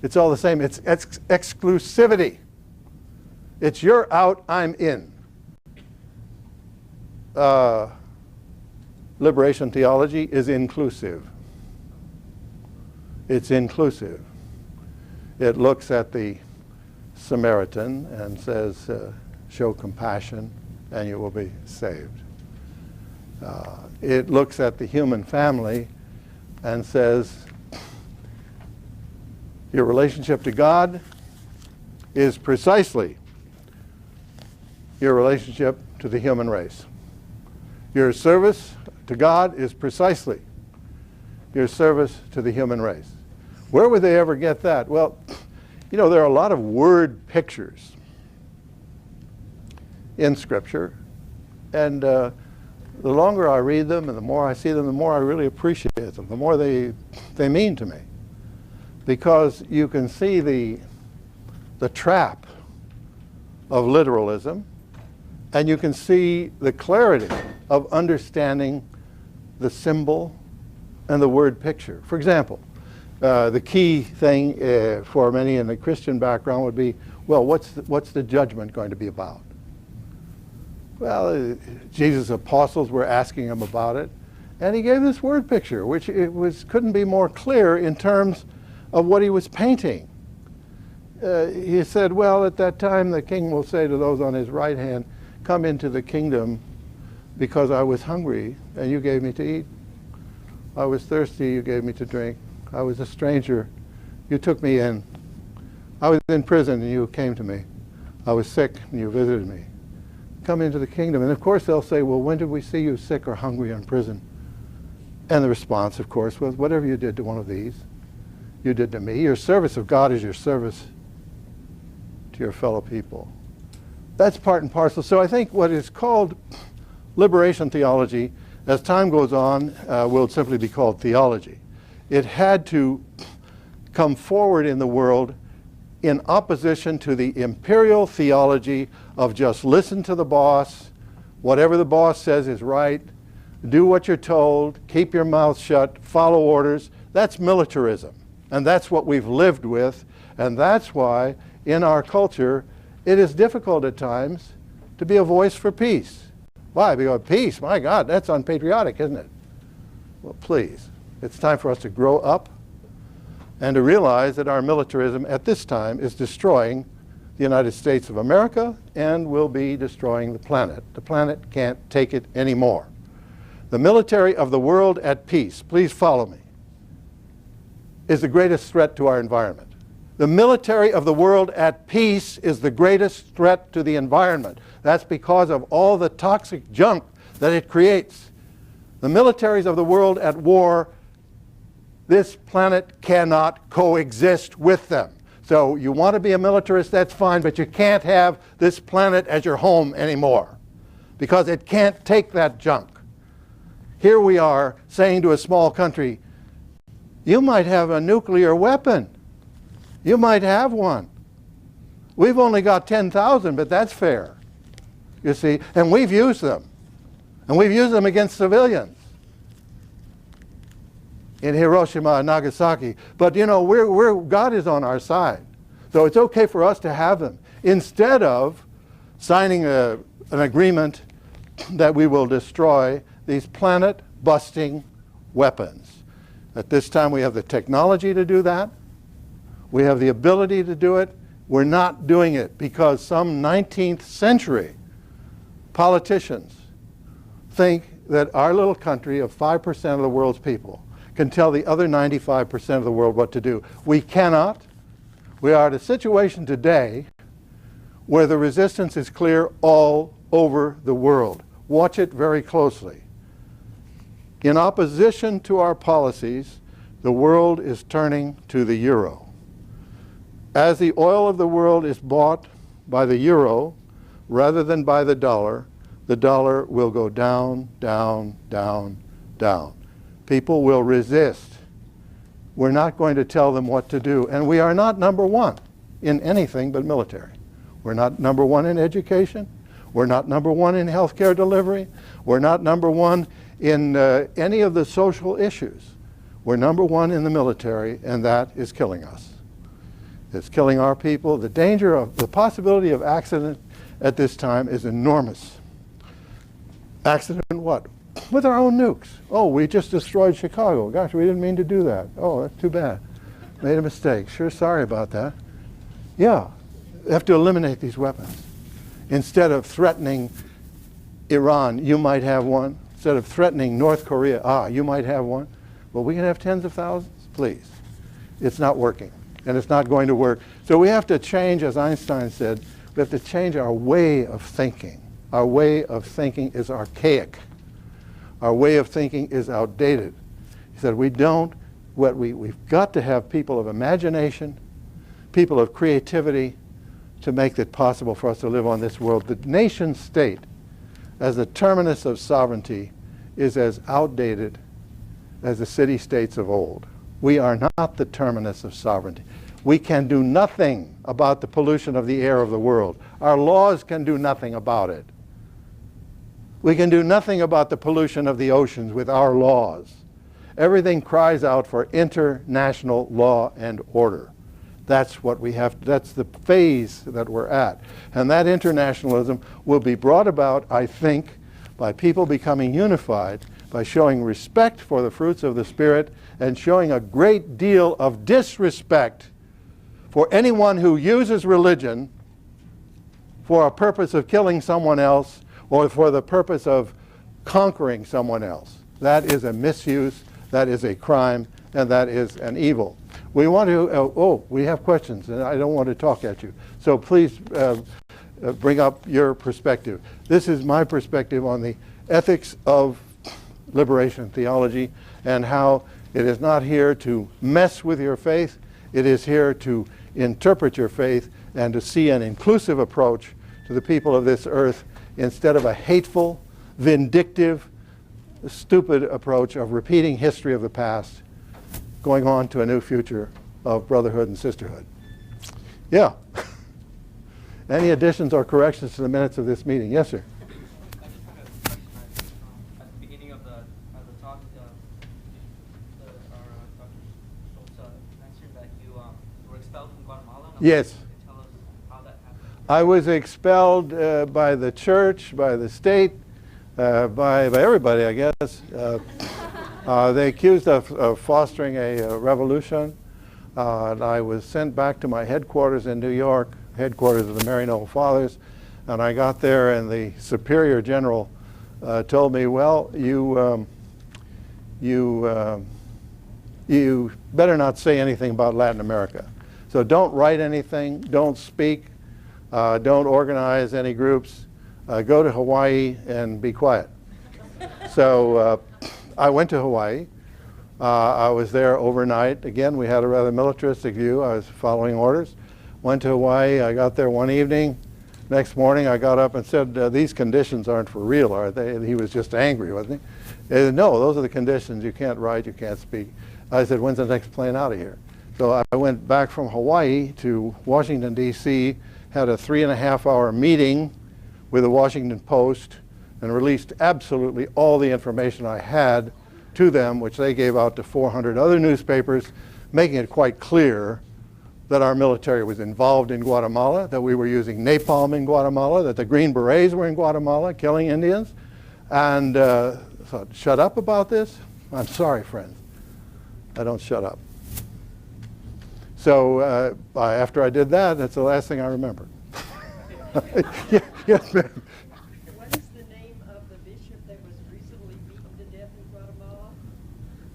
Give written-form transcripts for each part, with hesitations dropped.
It's all the same. It's exclusivity. It's you're out, I'm in. Liberation theology is inclusive. It's inclusive. It looks at the Samaritan and says, show compassion and you will be saved. It looks at the human family and says, your relationship to God is precisely your relationship to the human race. Your service to God is precisely your service to the human race. Where would they ever get that? Well, you know, there are a lot of word pictures in Scripture, and the longer I read them and the more I see them, the more I really appreciate them, the more they mean to me. Because you can see the trap of literalism, and you can see the clarity of understanding the symbol and the word picture. For example, the key thing for many in the Christian background would be, well, what's the judgment going to be about? Well, Jesus' apostles were asking him about it, and he gave this word picture, which couldn't be more clear in terms of what he was painting. He said, well, at that time the king will say to those on his right hand, come into the kingdom, because I was hungry and you gave me to eat. I was thirsty, you gave me to drink. I was a stranger, you took me in. I was in prison and you came to me. I was sick and you visited me. Come into the kingdom. And of course they'll say, well, when did we see you sick or hungry or in prison? And the response, of course, was, whatever you did to one of these, you did to me. Your service of God is your service to your fellow people. That's part and parcel. So I think what is called liberation theology, as time goes on, will simply be called theology. It had to come forward in the world in opposition to the imperial theology of just listen to the boss, whatever the boss says is right, do what you're told, keep your mouth shut, follow orders. That's militarism. And that's what we've lived with. And that's why in our culture it is difficult at times to be a voice for peace. Why? Because peace, my God, that's unpatriotic, isn't it? Well, please. It's time for us to grow up and to realize that our militarism at this time is destroying the United States of America and will be destroying the planet. The planet can't take it anymore. The military of the world at peace, please follow me, is the greatest threat to our environment. The military of the world at peace is the greatest threat to the environment. That's because of all the toxic junk that it creates. The militaries of the world at war, this planet cannot coexist with them. So you want to be a militarist, that's fine, but you can't have this planet as your home anymore because it can't take that junk. Here we are saying to a small country, you might have a nuclear weapon. You might have one. We've only got 10,000, but that's fair, you see, and we've used them. And we've used them against civilians in Hiroshima and Nagasaki. But you know, God is on our side. So it's okay for us to have them. Instead of signing an agreement that we will destroy these planet-busting weapons. At this time we have the technology to do that. We have the ability to do it. We're not doing it because some 19th century politicians think that our little country of 5% of the world's people can tell the other 95% of the world what to do. We cannot. We are at a situation today where the resistance is clear all over the world. Watch it very closely. In opposition to our policies, the world is turning to the euro. As the oil of the world is bought by the euro rather than by the dollar will go down, down, down, down. People will resist. We're not going to tell them what to do. And we are not number one in anything but military. We're not number one in education. We're not number one in healthcare delivery. We're not number one in any of the social issues. We're number one in the military, and that is killing us. It's killing our people. The possibility of accident at this time is enormous. Accident what? With our own nukes. Oh, we just destroyed Chicago. Gosh, we didn't mean to do that. Oh, that's too bad. Made a mistake. Sure, sorry about that. Yeah, we have to eliminate these weapons. Instead of threatening Iran, you might have one. Instead of threatening North Korea, you might have one. Well, we can have tens of thousands, please. It's not working, and it's not going to work. So we have to change, as Einstein said, we have to change our way of thinking. Our way of thinking is archaic. Our way of thinking is outdated. He said, we've got to have people of imagination, people of creativity, to make it possible for us to live on this world. The nation state, as the terminus of sovereignty, is as outdated as the city-states of old. We are not the terminus of sovereignty. We can do nothing about the pollution of the air of the world. Our laws can do nothing about it. We can do nothing about the pollution of the oceans with our laws. Everything cries out for international law and order. That's what we have. That's the phase that we're at. And that internationalism will be brought about, I think, by people becoming unified, by showing respect for the fruits of the Spirit and showing a great deal of disrespect for anyone who uses religion for a purpose of killing someone else or for the purpose of conquering someone else. That is a misuse, that is a crime, and that is an evil. We want to, we have questions, and I don't want to talk at you. So please bring up your perspective. This is my perspective on the ethics of liberation theology and how it is not here to mess with your faith. It is here to interpret your faith and to see an inclusive approach to the people of this earth instead of a hateful, vindictive, stupid approach of repeating history of the past, going on to a new future of brotherhood and sisterhood. Yeah. Any additions or corrections to the minutes of this meeting? Yes, sir. I just had a question. At the beginning of the talk, Dr. Stoltz mentioned that you were expelled from Guatemala. Yes. Can you tell us how that happened? I was expelled by the church, by the state, by everybody, I guess. They accused of fostering a revolution. And I was sent back to my headquarters in New York, headquarters of the Mary Noble Fathers. And I got there, and the superior general told me, well, you better not say anything about Latin America. So don't write anything, don't speak, don't organize any groups. Go to Hawaii and be quiet. So I went to Hawaii. I was there overnight. Again, we had a rather militaristic view. I was following orders. Went to Hawaii. I got there one evening. Next morning, I got up and said, these conditions aren't for real, are they? And he was just angry, wasn't he? He said, no, those are the conditions. You can't write, you can't speak. I said, when's the next plane out of here? So I went back from Hawaii to Washington, D.C., had a 3.5-hour meeting with the Washington Post and released absolutely all the information I had to them, which they gave out to 400 other newspapers, making it quite clear that our military was involved in Guatemala, that we were using napalm in Guatemala, that the Green Berets were in Guatemala killing Indians. And so, shut up about this? I'm sorry, friends. I don't shut up. So after I did that, that's the last thing I remember. Yes, ma'am. What is the name of the bishop that was recently beaten to death in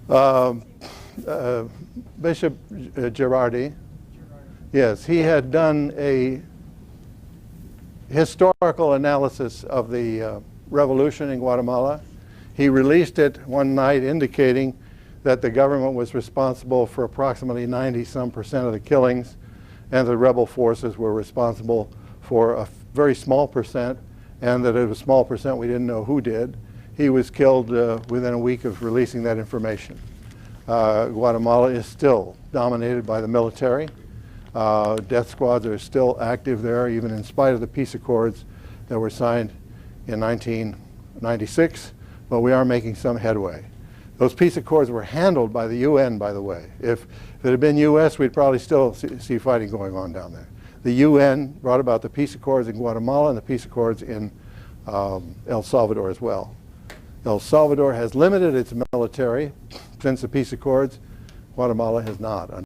Guatemala? Bishop Girardi. Yes, he had done a historical analysis of the revolution in Guatemala. He released it one night indicating that the government was responsible for approximately 90-some% of the killings, and the rebel forces were responsible for a very small percent, and that it was a small percent we didn't know who did. He was killed within a week of releasing that information. Guatemala is still dominated by the military. Death squads are still active there, even in spite of the peace accords that were signed in 1996, but we are making some headway. Those peace accords were handled by the UN, by the way. If it had been US, we'd probably still see fighting going on down there. The UN brought about the peace accords in Guatemala and the peace accords in El Salvador as well. El Salvador has limited its military since the peace accords. Guatemala has not.